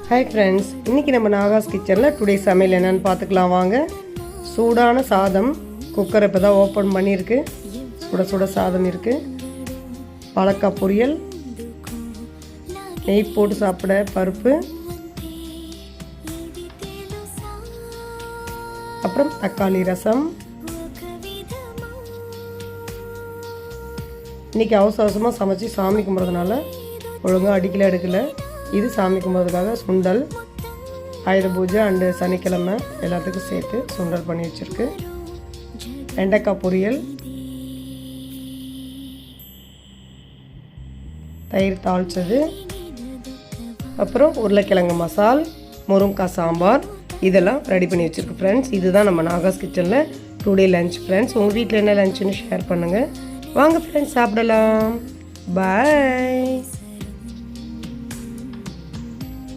Hi friends, இன்றைக்கி நம்ம நாகாஸ் கிச்சனில் டுடே சமையல் என்னென்னு பார்த்துக்கலாம் வாங்க. சூடான சாதம், குக்கரை இப்போ தான் ஓப்பன் பண்ணியிருக்கு. சுட சுட சாதம் இருக்குது. வாழைக்காய் பொரியல், நெய் போட்டு சாப்பிட பருப்பு, அப்புறம் தக்காளி ரசம். இன்றைக்கி அவசரமாக சமைச்சு சாமி கும்பிட்றதுனால ஒழுங்காக அடிக்கல எடுக்கலை. இது சாமி கும்பிட்றதுக்காக சுண்டல், ஆயுத பூஜை அண்டு சனிக்கிழமை எல்லாத்துக்கும் சேர்த்து சுண்டல் பண்ணி வச்சுருக்கு. வெண்டைக்காய் பொரியல், தயிர் தாளித்தது, அப்புறம் உருளைக்கிழங்கு மசால், முருங்கைக்காய் சாம்பார், இதெல்லாம் ரெடி பண்ணி வச்சுருக்கு ஃப்ரெண்ட்ஸ். இதுதான் நம்ம நாகாஸ் கிச்சனில் டுடே லஞ்ச் ஃப்ரெண்ட்ஸ். உங்கள் வீட்டில் என்ன லஞ்சுன்னு ஷேர் பண்ணுங்கள். வாங்க ஃப்ரெண்ட்ஸ், சாப்பிடலாம். பாய்.